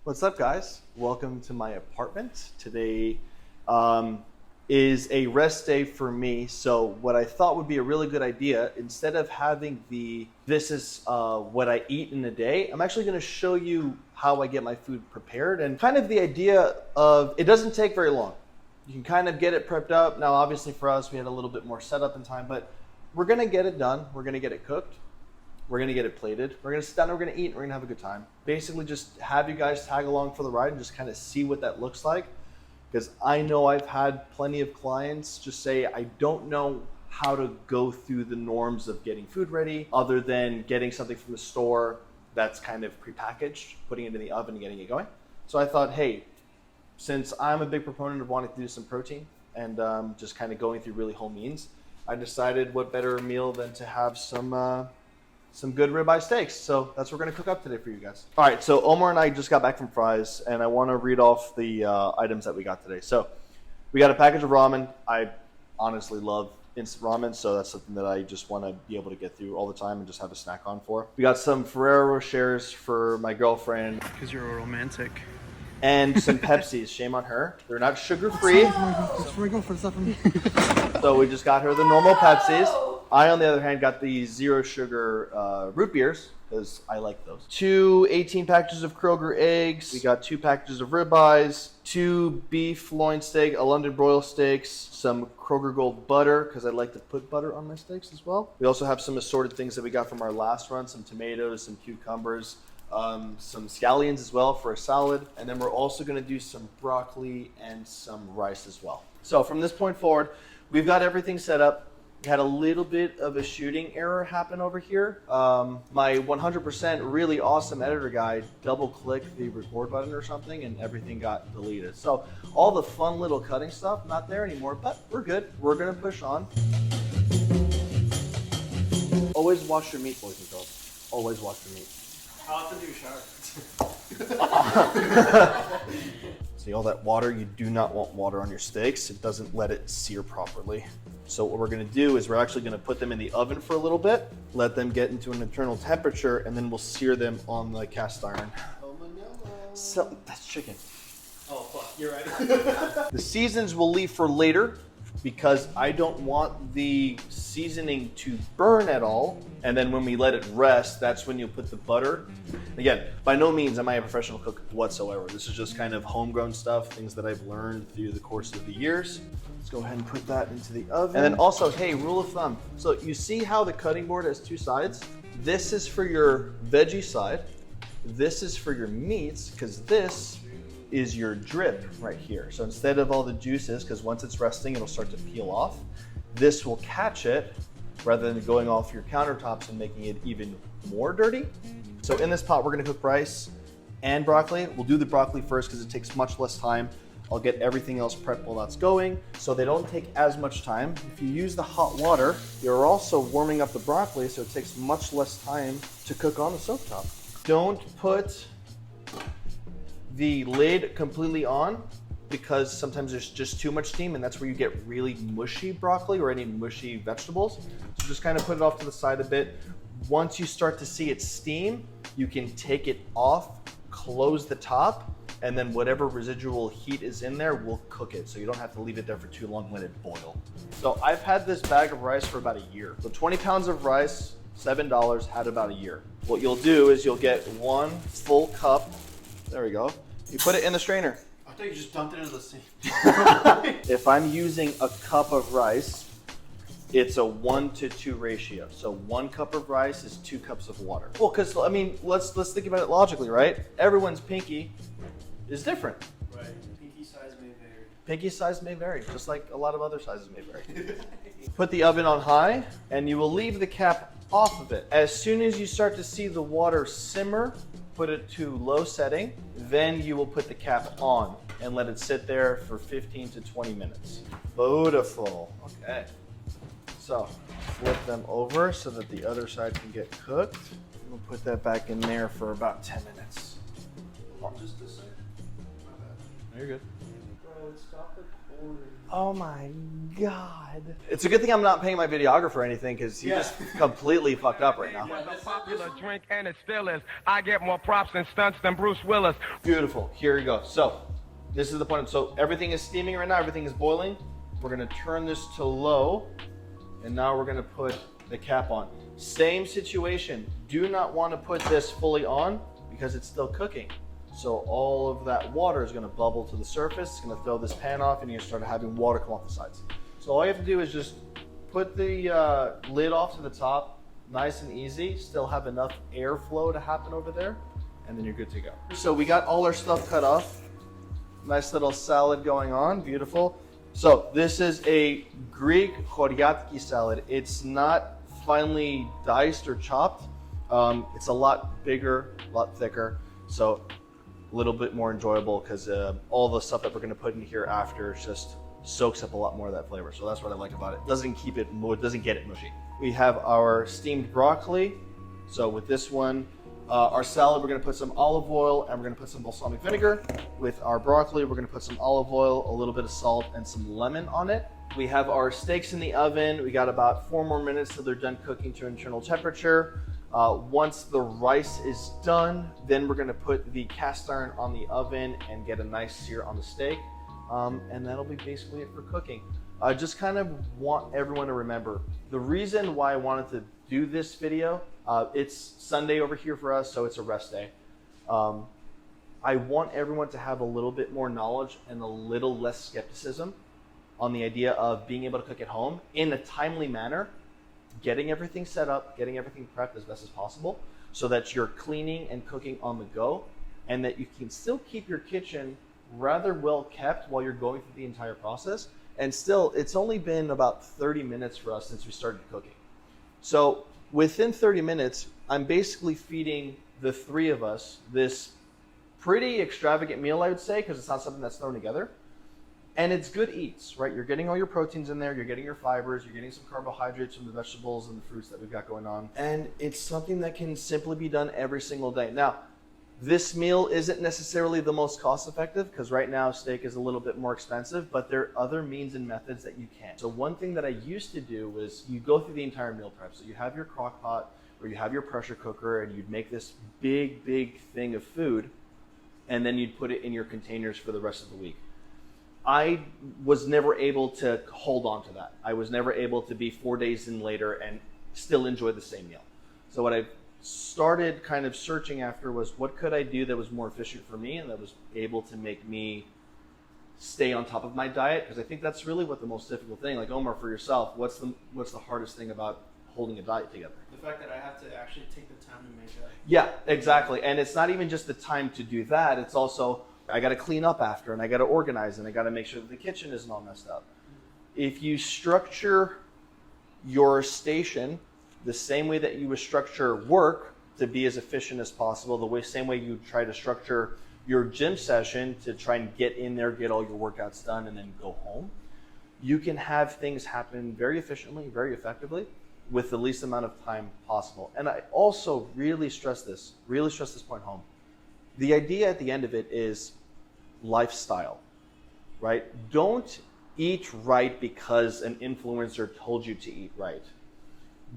What's up, guys? Welcome to my apartment. Today is a rest day for me. So what I thought would be a really good idea, instead of having this is what I eat in a day, I'm actually going to show you how I get my food prepared, and kind of the idea of it doesn't take very long. You can kind of get it prepped up. Now, obviously for us, we had a little bit more setup in time, but we're going to get it done. We're going to get it cooked. We're going to get it plated. We're going to sit down, we're going to eat, and we're going to have a good time. Basically, just have you guys tag along for the ride and just kind of see what that looks like. Because I know I've had plenty of clients just say, I don't know how to go through the norms of getting food ready other than getting something from the store that's kind of prepackaged, putting it in the oven and getting it going. So I thought, hey, since I'm a big proponent of wanting to do some protein and just kind of going through really whole means, I decided what better meal than to have some good ribeye steaks. So that's what we're going to cook up today for you guys. All right, so Omar and I just got back from Fry's, and I want to read off the items that we got today. So we got a package of ramen. I honestly love instant ramen, so that's something that I just want to be able to get through all the time and just have a snack on for. We got some Ferrero Rochers for my girlfriend. Because you're a romantic. And some Pepsis. Shame on her. They're not sugar-free. Sprinkle for stuff for me. So we just got her the normal Pepsis. I, on the other hand, got the zero sugar root beers because I like those. 2 18 packages of Kroger eggs. We got 2 packages of ribeyes, 2 beef loin steak, a London broil steaks, some Kroger Gold butter because I like to put butter on my steaks as well. We also have some assorted things that we got from our last run, some tomatoes, some cucumbers, some scallions as well for a salad, and then we're also going to do some broccoli and some rice as well. So from this point forward, we've got everything set up. We had a little bit of a shooting error happen over here. My 100% really awesome editor guy double-clicked the record button or something, and everything got deleted. So all the fun little cutting stuff, not there anymore, but we're good. We're going to push on. Always wash your meat, boys and girls. Always wash your meat. How often do you shower? See all that water? You do not want water on your steaks. It doesn't let it sear properly. So what we're going to do is we're actually going to put them in the oven for a little bit, let them get into an internal temperature, and then we'll sear them on the cast iron. So that's chicken. Oh, fuck. You're right. The seasons we'll leave for later because I don't want the seasoning to burn at all. And then when we let it rest, that's when you'll put the butter. Again, by no means am I a professional cook whatsoever. This is just kind of homegrown stuff, things that I've learned through the course of the years. Let's go ahead and put that into the oven. And then also, hey, rule of thumb. So you see how the cutting board has 2 sides? This is for your veggie side. This is for your meats, because this is your drip right here. So instead of all the juices, because once it's resting, it'll start to peel off, this will catch it rather than going off your countertops and making it even more dirty. So in this pot, we're gonna cook rice and broccoli. We'll do the broccoli first because it takes much less time. I'll get everything else prepped while that's going, so they don't take as much time. If you use the hot water, you're also warming up the broccoli, so it takes much less time to cook on the stovetop. Don't put the lid completely on because sometimes there's just too much steam, and that's where you get really mushy broccoli or any mushy vegetables. So just kind of put it off to the side a bit. Once you start to see it steam, you can take it off, close the top, and then whatever residual heat is in there will cook it. So you don't have to leave it there for too long, let it boil. So I've had this bag of rice for about a year. So 20 pounds of rice, $7, had about a year. What you'll do is you'll get 1 full cup. There we go. You put it in the strainer. I thought you just dumped it into the sink. If I'm using a cup of rice, it's a 1-to-2 ratio. So 1 cup of rice is 2 cups of water. Well, because I mean, let's think about it logically, right? Everyone's pinky is different. Right. Pinky size may vary. Pinky size may vary, just like a lot of other sizes may vary. Put the oven on high, and you will leave the cap off of it. As soon as you start to see the water simmer, put it to low setting, then you will put the cap on and let it sit there for 15 to 20 minutes. Beautiful. Okay. So flip them over so that the other side can get cooked. We'll put that back in there for about 10 minutes. Just a second. My bad. You're good. Bro, stop recording. Oh my God. It's a good thing I'm not paying my videographer or anything because he just completely fucked up right now. The popular drink and it still is. I get more props and stunts than Bruce Willis. Beautiful. Here we go. So this is the point. So everything is steaming right now. Everything is boiling. We're going to turn this to low. And now we're going to put the cap on. Same situation. Do not want to put this fully on because it's still cooking. So all of that water is going to bubble to the surface. It's going to throw this pan off and you're going to start having water come off the sides. So all you have to do is just put the lid off to the top, nice and easy. Still have enough airflow to happen over there, and then you're good to go. So we got all our stuff cut off. Nice little salad going on, beautiful. So this is a Greek choriatiki salad. It's not finely diced or chopped. It's a lot bigger, a lot thicker. So a little bit more enjoyable because all the stuff that we're going to put in here after just soaks up a lot more of that flavor. So that's what I like about it. Doesn't get it mushy. We have our steamed broccoli. So with this one, our salad, we're going to put some olive oil and we're going to put some balsamic vinegar. With our broccoli, we're going to put some olive oil, a little bit of salt, and some lemon on it. We have our steaks in the oven. We got about 4 more minutes till they're done cooking to internal temperature. Once the rice is done, then we're going to put the cast iron on the oven and get a nice sear on the steak. And that'll be basically it for cooking. I just kind of want everyone to remember the reason why I wanted to do this video. It's Sunday over here for us, so it's a rest day. I want everyone to have a little bit more knowledge and a little less skepticism on the idea of being able to cook at home in a timely manner, getting everything set up, getting everything prepped as best as possible so that you're cleaning and cooking on the go and that you can still keep your kitchen rather well kept while you're going through the entire process. And still, it's only been about 30 minutes for us since we started cooking. So within 30 minutes, I'm basically feeding the three of us this pretty extravagant meal, I would say, because it's not something that's thrown together. And it's good eats, right? You're getting all your proteins in there, you're getting your fibers, you're getting some carbohydrates from the vegetables and the fruits that we've got going on. And it's something that can simply be done every single day. Now, this meal isn't necessarily the most cost effective because right now steak is a little bit more expensive, but there are other means and methods that you can. So one thing that I used to do was you go through the entire meal prep. So you have your crock pot or you have your pressure cooker and you'd make this big thing of food and then you'd put it in your containers for the rest of the week. I was never able to hold on to that. I was never able to be 4 days in later and still enjoy the same meal. So what I've started kind of searching after was what could I do that was more efficient for me and that was able to make me stay on top of my diet, because I think that's really what the most difficult thing, like Omar, for yourself, what's the hardest thing about holding a diet together? The fact that I have to actually take the time to make that. Yeah, exactly. And it's not even just the time to do that, it's also I got to clean up after and I got to organize and I got to make sure that the kitchen isn't all messed up. If you structure your station the same way that you would structure work to be as efficient as possible, same way you try to structure your gym session to try and get in there, get all your workouts done, and then go home, you can have things happen very efficiently, very effectively, with the least amount of time possible. And I also really stress this point home. The idea at the end of it is lifestyle, right? Don't eat right because an influencer told you to eat right.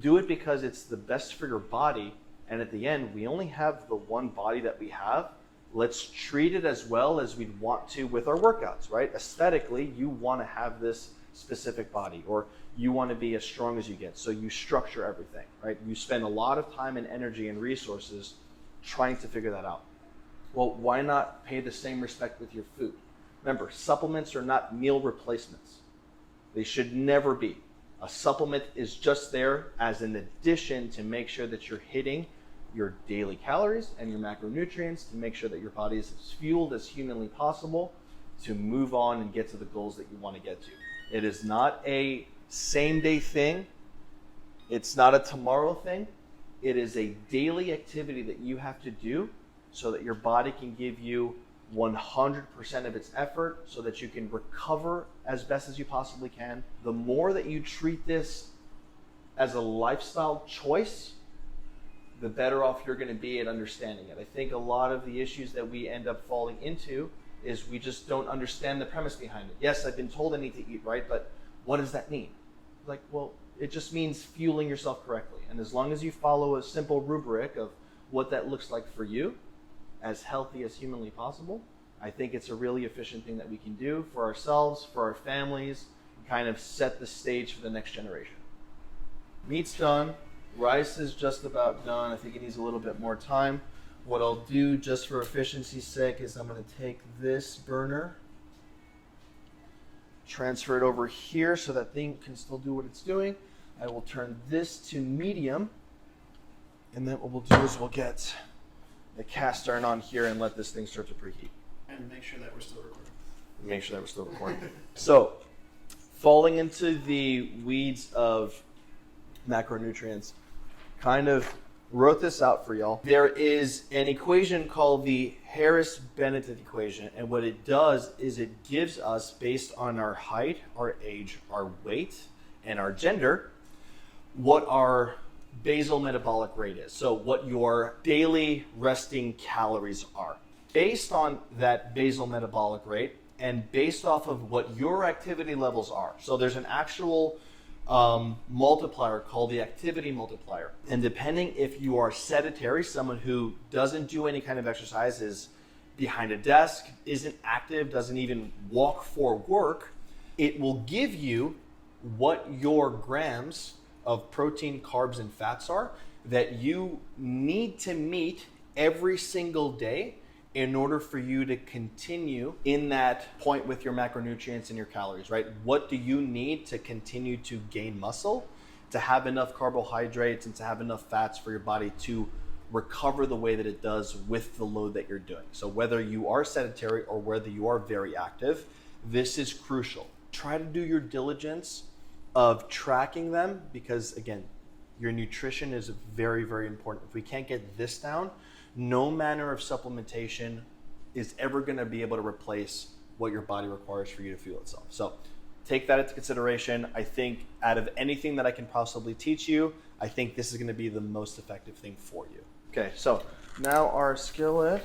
Do it because it's the best for your body. And at the end, we only have the one body that we have. Let's treat it as well as we'd want to with our workouts, right? Aesthetically, you want to have this specific body, or you want to be as strong as you get. So you structure everything, right? You spend a lot of time and energy and resources trying to figure that out. Well, why not pay the same respect with your food? Remember, supplements are not meal replacements. They should never be. A supplement is just there as an addition to make sure that you're hitting your daily calories and your macronutrients to make sure that your body is as fueled as humanly possible to move on and get to the goals that you want to get to. It is not a same day thing. It's not a tomorrow thing. It is a daily activity that you have to do so that your body can give you 100% of its effort so that you can recover as best as you possibly can. The more that you treat this as a lifestyle choice, the better off you're going to be at understanding it. I think a lot of the issues that we end up falling into is we just don't understand the premise behind it. Yes, I've been told I need to eat right, but what does that mean? Like, well, it just means fueling yourself correctly. And as long as you follow a simple rubric of what that looks like for you, as healthy as humanly possible, I think it's a really efficient thing that we can do for ourselves, for our families, and kind of set the stage for the next generation. Meat's done. Rice is just about done. I think it needs a little bit more time. What I'll do just for efficiency's sake is I'm going to take this burner, transfer it over here so that thing can still do what it's doing. I will turn this to medium, and then what we'll do is we'll get the cast iron on here and let this thing start to preheat. And make sure that we're still recording. Make sure that we're still recording. So, falling into the weeds of macronutrients, kind of wrote this out for y'all. There is an equation called the Harris-Benedict equation, and what it does is it gives us, based on our height, our age, our weight, and our gender, what our basal metabolic rate is. So what your daily resting calories are. Based on that basal metabolic rate, and based off of what your activity levels are. So there's an actual multiplier called the activity multiplier. And depending if you are sedentary, someone who doesn't do any kind of exercise, is behind a desk, isn't active, doesn't even walk for work, it will give you what your grams of protein, carbs, and fats are that you need to meet every single day in order for you to continue in that point with your macronutrients and your calories, right? What do you need to continue to gain muscle, to have enough carbohydrates and to have enough fats for your body to recover the way that it does with the load that you're doing? So whether you are sedentary or whether you are very active, this is crucial. Try to do your diligence of tracking them, because again, your nutrition is very, very important. If we can't get this down, no manner of supplementation is ever going to be able to replace what your body requires for you to fuel itself. So take that into consideration. I think out of anything that I can possibly teach you, I think this is going to be the most effective thing for you. Okay, so now our skillet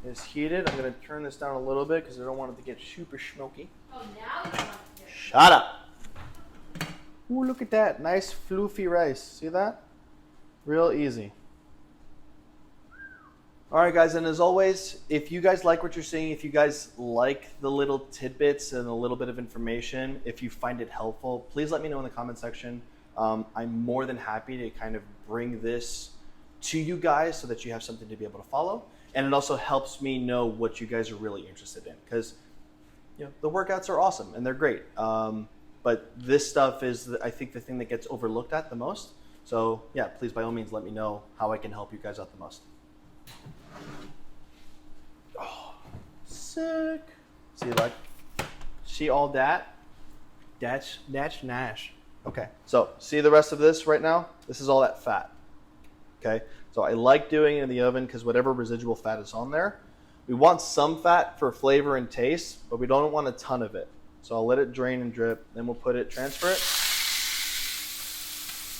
is heated. I'm going to turn this down a little bit because I don't want it to get super smoky. Oh, now you want to. Shut up. Ooh, look at that. Nice floofy rice. See that? Real easy. All right, guys, and as always, if you guys like what you're seeing, if you guys like the little tidbits and a little bit of information, if you find it helpful, please let me know in the comment section. I'm more than happy to kind of bring this to you guys so that you have something to be able to follow. And it also helps me know what you guys are really interested in, because the workouts are awesome and they're great. But this stuff is, I think, the thing that gets overlooked at the most. So yeah, please, by all means, let me know how I can help you guys out the most. Oh, sick. See all that? That's Nash. Okay, so see the rest of this right now? This is all that fat. Okay, so I like doing it in the oven because whatever residual fat is on there, we want some fat for flavor and taste, but we don't want a ton of it. So I'll let it drain and drip, then we'll transfer it.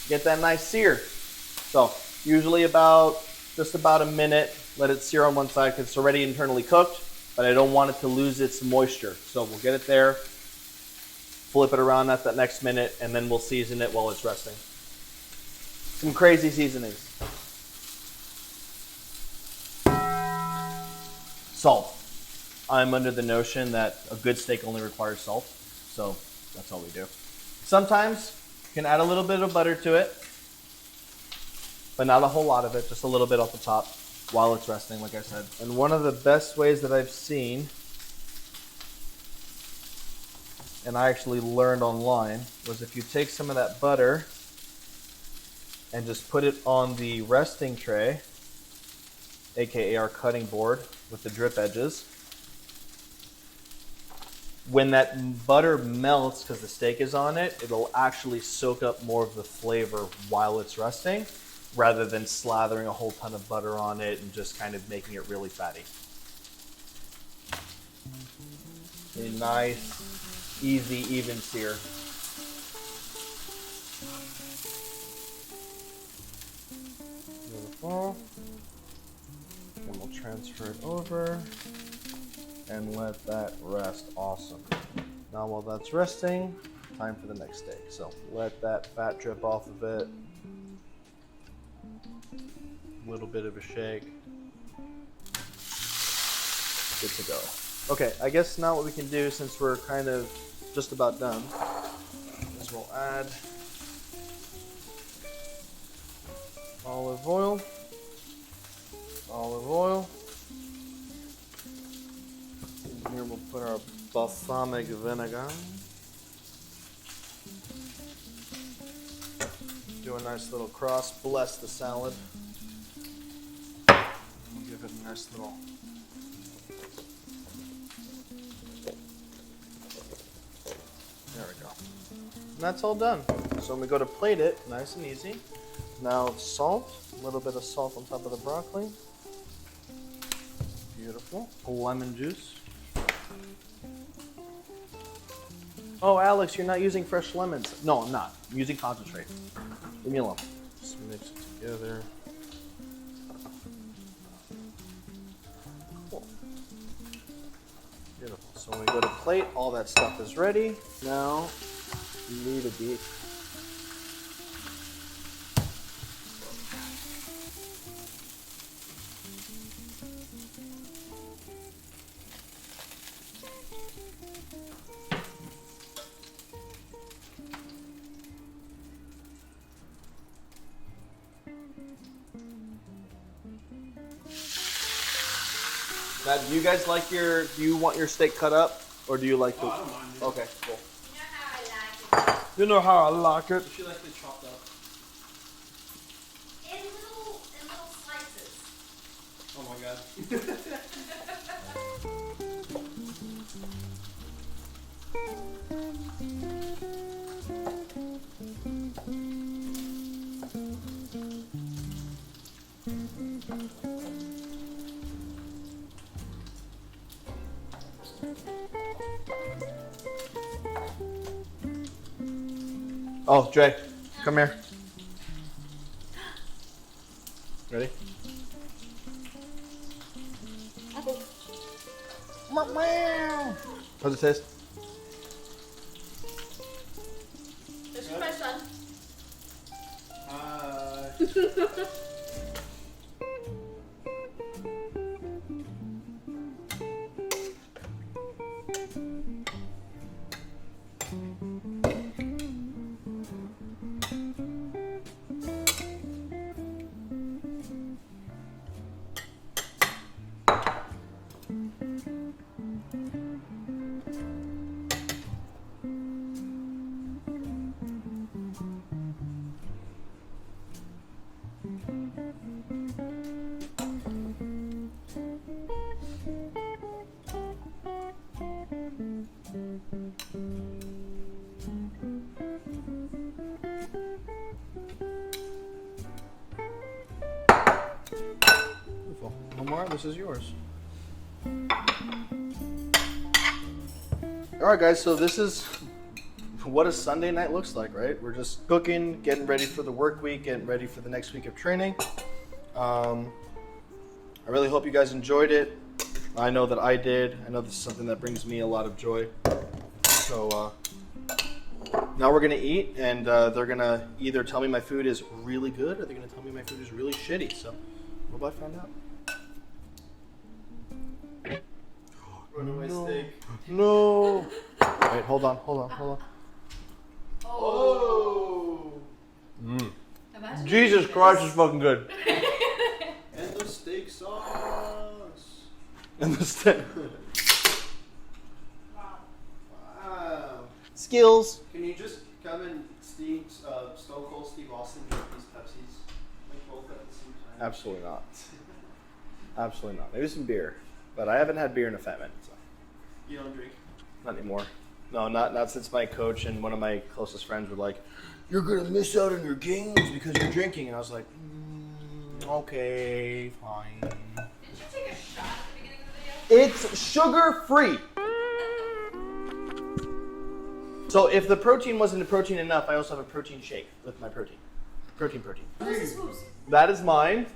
Get that nice sear. So usually just about a minute, let it sear on one side because it's already internally cooked, but I don't want it to lose its moisture. So we'll get it there, flip it around at that next minute, and then we'll season it while it's resting. Some crazy seasonings. Salt. I'm under the notion that a good steak only requires salt, so that's all we do. Sometimes you can add a little bit of butter to it, but not a whole lot of it, just a little bit off the top while it's resting, like I said. And one of the best ways that I've seen, and I actually learned online, was if you take some of that butter and just put it on the resting tray, aka our cutting board with the drip edges. When that butter melts, because the steak is on it, it'll actually soak up more of the flavor while it's resting, rather than slathering a whole ton of butter on it and just kind of making it really fatty. A nice, easy, even sear. Beautiful. And we'll transfer it over. and let that rest. Awesome. Now while that's resting, time for the next steak. So let that fat drip off of it. A little bit of a shake. Good to go. Okay, I guess now what we can do, since we're kind of just about done, is we'll add olive oil. Olive oil. And here we'll put our balsamic vinegar. Do a nice little cross. Bless the salad. We'll give it a nice little. There we go. And that's all done. So when we go to plate it, nice and easy. Now salt, a little bit of salt on top of the broccoli. Beautiful. Lemon juice. Oh, Alex, you're not using fresh lemons. No, I'm not. I'm using concentrate. Leave me alone. Just mix it together. Cool. Beautiful. So when we go to plate, all that stuff is ready. Now, leave it be. Now, do you guys like do you want your steak cut up? Or do you like the... I don't mind. Okay, cool. You know how I like it. You know how I like it. She likes it chopped up. In little slices. Oh my god. Oh, Jay, come here. Ready? How's it taste? This is my son. Beautiful. Omar, this is yours. All right, guys, so this is what a Sunday night looks like, right? We're just cooking, getting ready for the work week, getting ready for the next week of training. I really hope you guys enjoyed it. I know that I did. I know this is something that brings me a lot of joy. So now we're gonna eat, and they're gonna either tell me my food is really good, or they're gonna tell me my food is really shitty. So we'll find out. Runaway steak. No. Wait, hold on. Oh! Imagine Jesus Christ, is fucking good. And the steak sauce. And the steak. Wow. Skills. Can you just come and Stone Cold Steve Austin drink these Pepsis? Like both at the same time? Absolutely not. Absolutely not. Maybe some beer, but I haven't had beer in a fat minute, so You don't drink? not anymore. No, not since my coach and one of my closest friends were like, "You're gonna miss out on your games because you're drinking," and I was like, "Okay, fine." Did you take a shot at the beginning of the video? It's sugar-free. So if the protein wasn't protein enough, I also have a protein shake with my protein. Protein. Who's this who's? That is mine.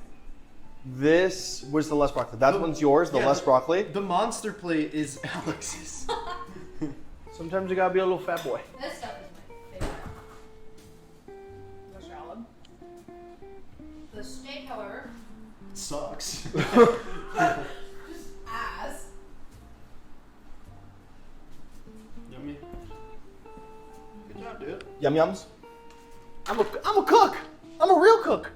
This was the less broccoli. That one's yours, the less broccoli. The monster plate is Alex's. Sometimes you gotta be a little fat boy. This stuff is my favorite. The salad. The steak, however, Sucks. just ass. Yummy. Good job, dude. Yum yums. I'm a cook. I'm a real cook.